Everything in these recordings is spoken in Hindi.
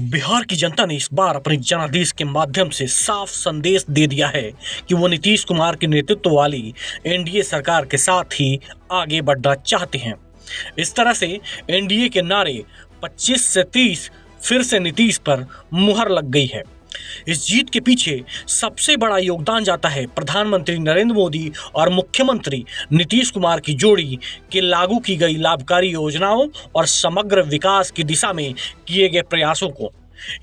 बिहार की जनता ने इस बार अपने जनादेश के माध्यम से साफ संदेश दे दिया है कि वो नीतीश कुमार के नेतृत्व वाली एनडीए सरकार के साथ ही आगे बढ़ना चाहते हैं। इस तरह से एनडीए के नारे 25 से 30 फिर से नीतीश पर मुहर लग गई है। इस जीत के पीछे सबसे बड़ा योगदान जाता है प्रधानमंत्री नरेंद्र मोदी और मुख्यमंत्री नीतीश कुमार की जोड़ी के लागू की गई लाभकारी योजनाओं और समग्र विकास की दिशा में किए गए प्रयासों को।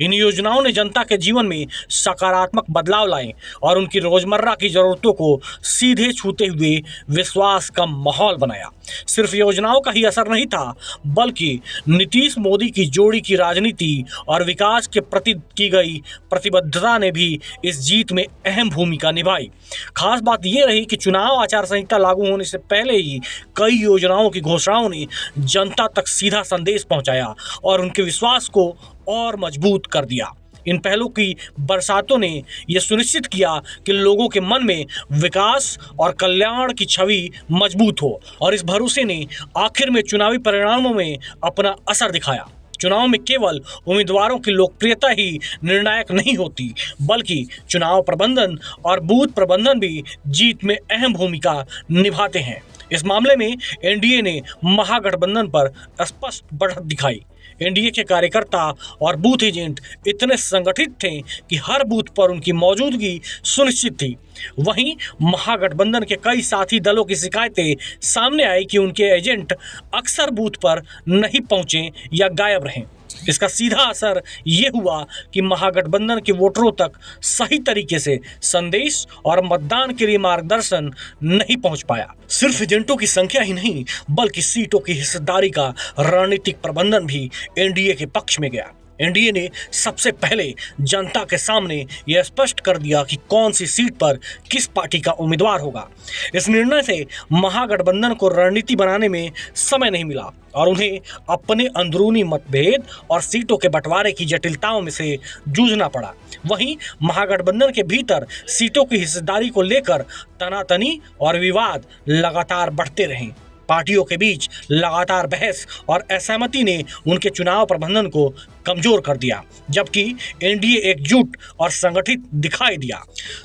इन योजनाओं ने जनता के जीवन में सकारात्मक बदलाव लाए और उनकी रोजमर्रा की जरूरतों को सीधे छूते हुए विश्वास का माहौल बनाया। सिर्फ योजनाओं का ही असर नहीं था, बल्कि नीतीश मोदी की जोड़ी की राजनीति और विकास के प्रति की गई प्रतिबद्धता ने भी इस जीत में अहम भूमिका निभाई। खास बात यह रही कि चुनाव आचार संहिता लागू होने से पहले ही कई योजनाओं की घोषणाओं ने जनता तक सीधा संदेश पहुंचाया और उनके विश्वास को और मजबूत कर दिया। इन पहलों की बरसातों ने यह सुनिश्चित किया कि लोगों के मन में विकास और कल्याण की छवि मजबूत हो और इस भरोसे ने आखिर में चुनावी परिणामों में अपना असर दिखाया। चुनाव में केवल उम्मीदवारों की लोकप्रियता ही निर्णायक नहीं होती, बल्कि चुनाव प्रबंधन और बूथ प्रबंधन भी जीत में अहम भूमिका निभाते हैं। इस मामले में एनडीए ने महागठबंधन पर स्पष्ट बढ़त दिखाई। एनडीए के कार्यकर्ता और बूथ एजेंट इतने संगठित थे कि हर बूथ पर उनकी मौजूदगी सुनिश्चित थी। वहीं महागठबंधन के कई साथी दलों की शिकायतें सामने आई कि उनके एजेंट अक्सर बूथ पर नहीं पहुंचे या गायब रहे। इसका सीधा असर ये हुआ कि महागठबंधन के वोटरों तक सही तरीके से संदेश और मतदान के लिए मार्गदर्शन नहीं पहुंच पाया। सिर्फ एजेंटों की संख्या ही नहीं, बल्कि सीटों की हिस्सेदारी का रणनीतिक प्रबंधन भी एनडीए के पक्ष में गया। एनडीए ने सबसे पहले जनता के सामने यह स्पष्ट कर दिया कि कौन सी सीट पर किस पार्टी का उम्मीदवार होगा। इस निर्णय से महागठबंधन को रणनीति बनाने में समय नहीं मिला और उन्हें अपने अंदरूनी मतभेद और सीटों के बंटवारे की जटिलताओं में से जूझना पड़ा। वहीं महागठबंधन के भीतर सीटों की हिस्सेदारी को लेकर तनातनी और विवाद लगातार बढ़ते रहे। पार्टियों के बीच लगातार बहस और असहमति ने उनके चुनाव प्रबंधन को कमजोर कर दिया, जबकि एनडीए एकजुट और संगठित दिखाई दिया।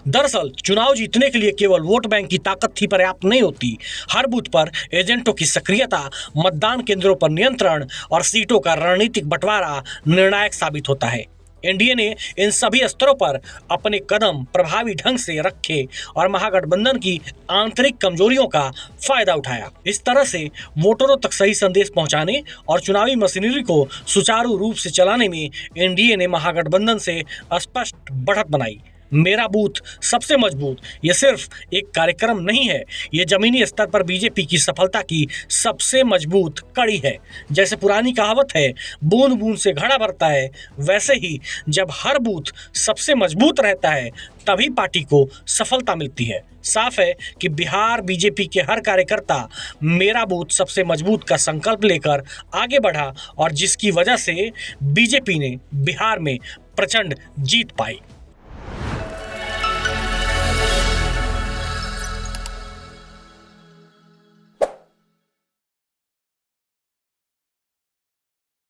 दरअसल चुनाव जीतने के लिए केवल वोट बैंक की ताकत ही पर्याप्त नहीं होती। हर बूथ पर एजेंटों की सक्रियता, मतदान केंद्रों पर नियंत्रण और सीटों का रणनीतिक बंटवारा निर्णायक साबित होता है। एनडीए ने इन सभी स्तरों पर अपने कदम प्रभावी ढंग से रखे और महागठबंधन की आंतरिक कमजोरियों का फायदा उठाया। इस तरह से वोटरों तक सही संदेश पहुंचाने और चुनावी मशीनरी को सुचारू रूप से चलाने में एनडीए ने महागठबंधन से स्पष्ट बढ़त बनाई। मेरा बूथ सबसे मजबूत ये सिर्फ एक कार्यक्रम नहीं है, ये जमीनी स्तर पर बीजेपी की सफलता की सबसे मजबूत कड़ी है। जैसे पुरानी कहावत है, बूंद बूंद से घड़ा भरता है, वैसे ही जब हर बूथ सबसे मजबूत रहता है तभी पार्टी को सफलता मिलती है। साफ है कि बिहार बीजेपी के हर कार्यकर्ता मेरा बूथ सबसे मजबूत का संकल्प लेकर आगे बढ़ा और जिसकी वजह से बीजेपी ने बिहार में प्रचंड जीत पाई।